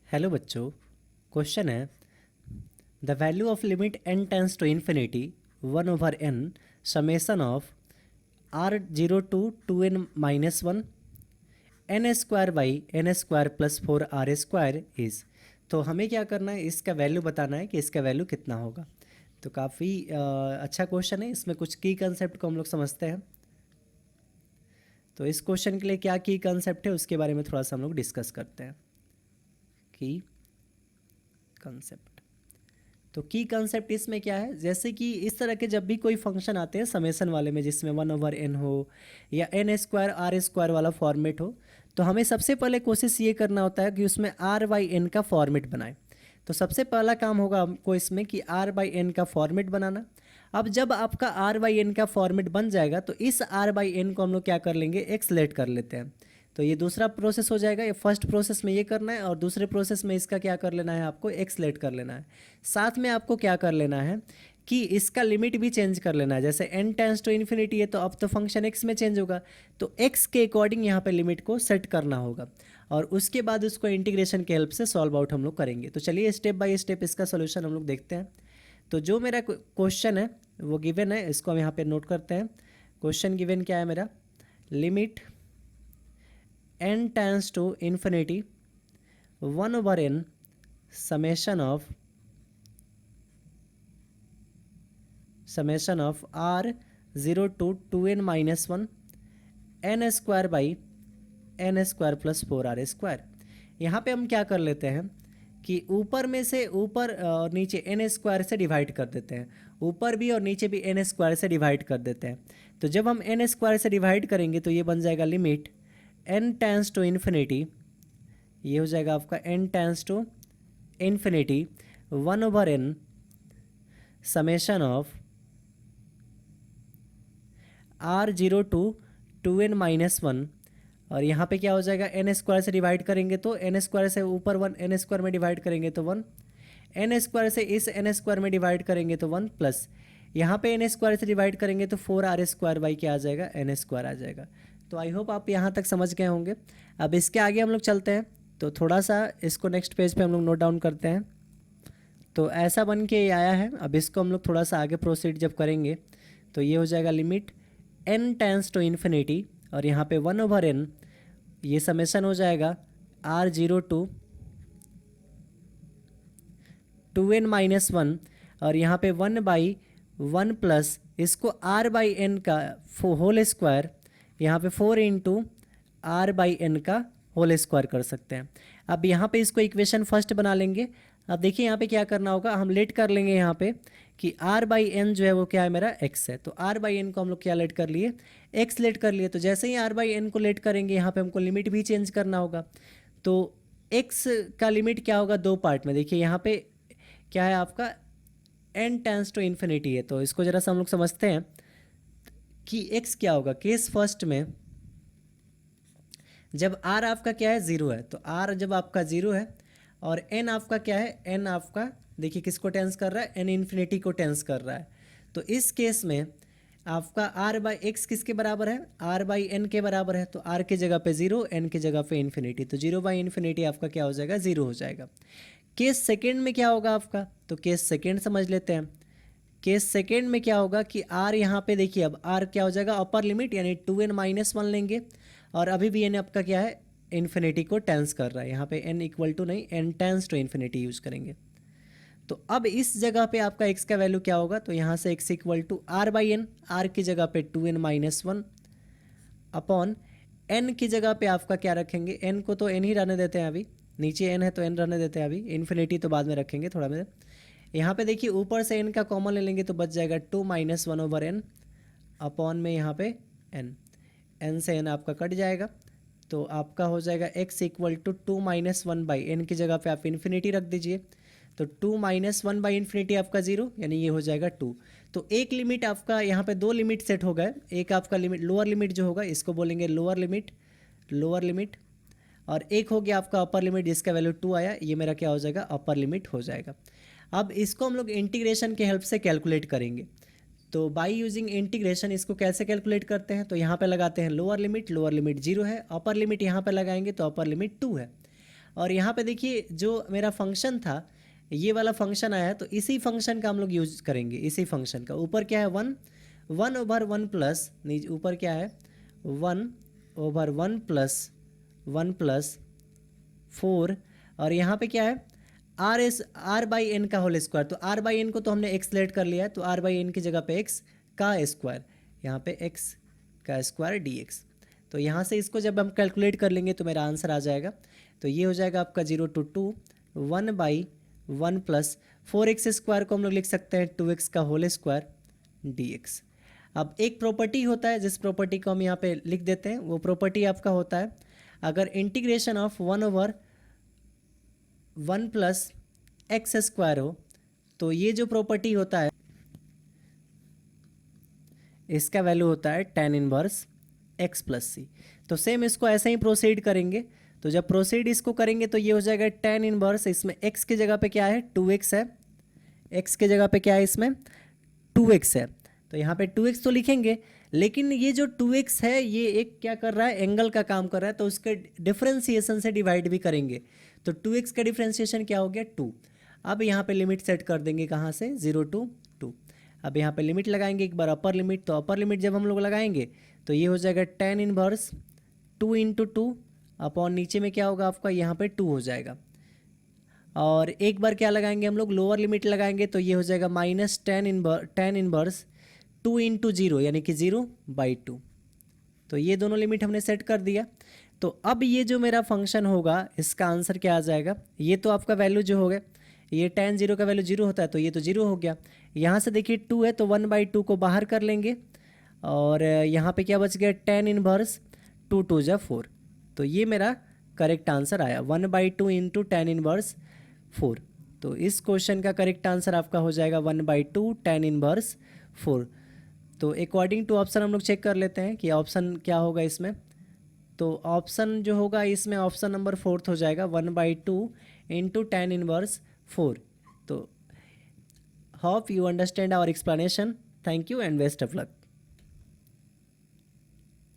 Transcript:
Hello बच्चों। Question है the value of limit n tends to infinity 1/n summation of r0 to 2n-1 n square by n square plus 4r² is. तो हमें क्या करना है, इसका वैल्यू बताना है कि इसका वैल्यू कितना होगा। तो काफ़ी अच्छा क्वेश्चन है। इसमें कुछ की कंसेप्ट को हम लोग समझते हैं। तो इस क्वेश्चन के लिए क्या की कंसेप्ट है उसके बारे में थोड़ा सा हम लोग डिस्कस करते हैं। की कंसेप्ट, तो की कंसेप्ट इसमें क्या है, जैसे कि इस तरह के जब भी कोई फंक्शन आते हैं समेसन वाले में जिसमें 1/n हो या n² r² वाला फॉर्मेट हो, तो हमें सबसे पहले कोशिश ये करना होता है कि उसमें r/n का फॉर्मेट बनाए। तो सबसे पहला काम होगा हमको इसमें कि r/n का फॉर्मेट बनाना। अब जब आपका r/n का फॉर्मेट बन जाएगा तो इस r/n को हम लोग क्या कर लेंगे, एक्सलेट कर लेते हैं। तो ये दूसरा प्रोसेस हो जाएगा। ये फर्स्ट प्रोसेस में ये करना है और दूसरे प्रोसेस में इसका क्या कर लेना है, आपको एक्सलेट कर लेना है। साथ में आपको क्या कर लेना है कि इसका लिमिट भी चेंज कर लेना है। जैसे n टेंस टू इन्फिनिटी है तो अब तो फंक्शन x में चेंज होगा, तो x के अकॉर्डिंग यहाँ पे लिमिट को सेट करना होगा और उसके बाद उसको इंटीग्रेशन के हेल्प से सॉल्व आउट हम लोग करेंगे। तो चलिए स्टेप बाय स्टेप इसका सोल्यूशन हम लोग देखते हैं। तो जो मेरा क्वेश्चन है वो गिवन है, इसको हम यहाँ पे नोट करते हैं। क्वेश्चन गिवन क्या है मेरा, limit n tends to infinity 1/n summation of r0 to 2n-1 n² by n² plus 4r²। यहाँ पे हम क्या कर लेते हैं कि ऊपर में से ऊपर और नीचे n² से डिवाइड कर देते हैं, ऊपर भी और नीचे भी n² से डिवाइड कर देते हैं। तो जब हम n² से डिवाइड करेंगे तो ये बन जाएगा limit n tends to infinity, ये हो जाएगा आपका n tends to infinity 1/n summation of r0 to 2n-1 और यहाँ पे क्या हो जाएगा, n² से डिवाइड करेंगे तो n² से ऊपर 1 n² में डिवाइड करेंगे तो 1, n² से इस n² में डिवाइड करेंगे तो 1 प्लस यहाँ पे n² से डिवाइड करेंगे तो 4r² बाई क्या आ जाएगा, n² आ जाएगा। तो आई होप आप यहाँ तक समझ गए होंगे। अब इसके आगे हम लोग चलते हैं, तो थोड़ा सा इसको नेक्स्ट पेज पे हम लोग नोट डाउन करते हैं। तो ऐसा बन के ये आया है। अब इसको हम लोग थोड़ा सा आगे प्रोसीड जब करेंगे तो ये हो जाएगा limit n tends to infinity और यहाँ पे 1/n, ये समेसन हो जाएगा r0 to 2n-1 और यहाँ पे 1/1 प्लस इसको r/n का होल स्क्वायर, यहाँ पे 4 इंटू r/n का होल स्क्वायर कर सकते हैं। अब यहाँ पे इसको इक्वेशन फर्स्ट बना लेंगे। अब देखिए यहाँ पे क्या करना होगा, हम लेट कर लेंगे यहाँ पे कि r/n जो है वो क्या है, मेरा x है। तो r/n को हम लोग क्या लेट कर लिए, x लेट कर लिए। तो जैसे ही r/n को लेट करेंगे यहाँ पे हमको लिमिट भी चेंज करना होगा। तो x का लिमिट क्या होगा, दो पार्ट में। देखिए यहाँ पे क्या है आपका n टेंस टू इन्फिनिटी है, तो इसको ज़रा सा हम लोग समझते हैं कि x क्या होगा। केस फर्स्ट में जब r आपका क्या है, ज़ीरो है, तो r जब आपका ज़ीरो है और n आपका क्या है, n आपका देखिए किसको टेंस कर रहा है, n इन्फिनिटी को टेंस कर रहा है। तो इस केस में आपका r/x किसके बराबर है, r/n के बराबर है। तो r की जगह पे ज़ीरो, n की जगह पे इन्फिनिटी, तो 0/इन्फिनिटी आपका क्या हो जाएगा, ज़ीरो हो जाएगा। केस सेकेंड में क्या होगा आपका, तो केस सेकेंड समझ लेते हैं। केस सेकेंड में क्या होगा कि r यहाँ पे देखिए, अब r क्या हो जाएगा, अपर लिमिट यानी 2n-1 लेंगे और अभी भी n आपका क्या है, इन्फिनिटी को टेंस कर रहा है। यहाँ पे n इक्वल टू नहीं, n tends to infinity use करेंगे। तो अब इस जगह पे आपका x का वैल्यू क्या होगा, तो यहाँ से x equal to r/n, r की जगह पे 2n-1 अपॉन n की जगह पे आपका क्या रखेंगे, n को तो n ही रहने देते हैं, अभी नीचे n है तो n रहने देते हैं, अभी इन्फिनिटी तो बाद में रखेंगे थोड़ा में। यहाँ पे देखिए ऊपर से n का कॉमन ले लेंगे तो बच जाएगा 2-1/n अपॉन में यहाँ पे n से n आपका कट जाएगा। तो आपका हो जाएगा x इक्वल टू 2-1/n की जगह पे आप इन्फिनिटी रख दीजिए। तो 2-1/इन्फिनिटी आपका ज़ीरो, यानी ये हो जाएगा 2। तो एक लिमिट आपका यहाँ पे, दो लिमिट सेट हो गए। एक आपका लिमिट लोअर लिमिट जो होगा इसको बोलेंगे लोअर लिमिट, और एक हो गया आपका अपर लिमिट जिसका वैल्यू 2 आया, ये मेरा क्या हो जाएगा, अपर लिमिट हो जाएगा। अब इसको हम लोग इंटीग्रेशन के हेल्प से कैलकुलेट करेंगे। तो बाय यूजिंग इंटीग्रेशन इसको कैसे कैलकुलेट करते हैं, तो यहाँ पे लगाते हैं लोअर लिमिट 0 है, अपर लिमिट यहाँ पे लगाएंगे तो अपर लिमिट 2 है। और यहाँ पे देखिए जो मेरा फंक्शन था ये वाला फंक्शन आया है, तो इसी फंक्शन का हम लोग यूज करेंगे, इसी फंक्शन का। ऊपर क्या है 1/1 प्लस, ऊपर क्या है 1/1 प्लस 1+4, और यहाँ पे क्या है r/n का होल स्क्वायर। तो r/n को तो हमने x लेट कर लिया है, तो r/n की जगह पे x का स्क्वायर, यहाँ पे x का स्क्वायर dx। तो यहाँ से इसको जब हम कैलकुलेट कर लेंगे तो मेरा आंसर आ जाएगा। तो ये हो जाएगा आपका 0 to 2 1/1 प्लस 4x² को हम लोग लिख सकते हैं 2x का होल स्क्वायर dx। अब एक प्रॉपर्टी होता है जिस प्रॉपर्टी को हम यहाँ पे लिख देते हैं, वो प्रॉपर्टी आपका होता है अगर इंटीग्रेशन ऑफ 1/1 प्लस x² हो, तो ये जो प्रॉपर्टी होता है इसका वैल्यू होता है tan inverse x plus c। तो सेम इसको ऐसे ही प्रोसीड करेंगे। तो जब प्रोसीड इसको करेंगे तो ये हो जाएगा tan इनवर्स, इसमें x की जगह पे क्या है 2x है, x की जगह पे क्या है इसमें 2x है, तो यहाँ पे 2x तो लिखेंगे, लेकिन ये जो 2x है ये एक क्या कर रहा है एंगल का काम कर रहा है, तो उसके डिफरेंशिएशन से डिवाइड भी करेंगे। तो 2x का डिफरेंशिएशन क्या हो गया 2। अब यहाँ पे लिमिट सेट कर देंगे कहाँ से 0 to 2। अब यहाँ पे लिमिट लगाएंगे एक बार अपर लिमिट, तो अपर लिमिट जब हम लोग लगाएंगे तो ये हो जाएगा tan इनवर्स 2 × 2 अपॉन नीचे में क्या होगा आपका यहाँ पे 2 हो जाएगा। और एक बार क्या लगाएंगे हम लोग लोअर लिमिट लगाएंगे, तो ये हो जाएगा माइनस tan इनवर्स 2 × 0 यानी कि 0/2। तो ये दोनों लिमिट हमने सेट कर दिया। तो अब ये जो मेरा फंक्शन होगा इसका आंसर क्या आ जाएगा, ये तो आपका वैल्यू जो हो गया ये tan 0 का वैल्यू 0 होता है, तो ये तो 0 हो गया। यहाँ से देखिए 2 है तो 1/2 को बाहर कर लेंगे, और यहाँ पे क्या बच गया tan इनवर्स 2 × 2 = 4। तो ये मेरा करेक्ट आंसर आया 1/2 × tan इनवर्स 4। तो इस क्वेश्चन का करेक्ट आंसर आपका हो जाएगा 1/2 tan इनवर्स 4। तो अकॉर्डिंग टू ऑप्शन हम लोग चेक कर लेते हैं कि ऑप्शन क्या होगा इसमें। तो ऑप्शन जो होगा इसमें ऑप्शन नंबर 4 हो जाएगा 1/2 × tan इनवर्स 4। तो hope you understand our explanation. Thank you and best of luck.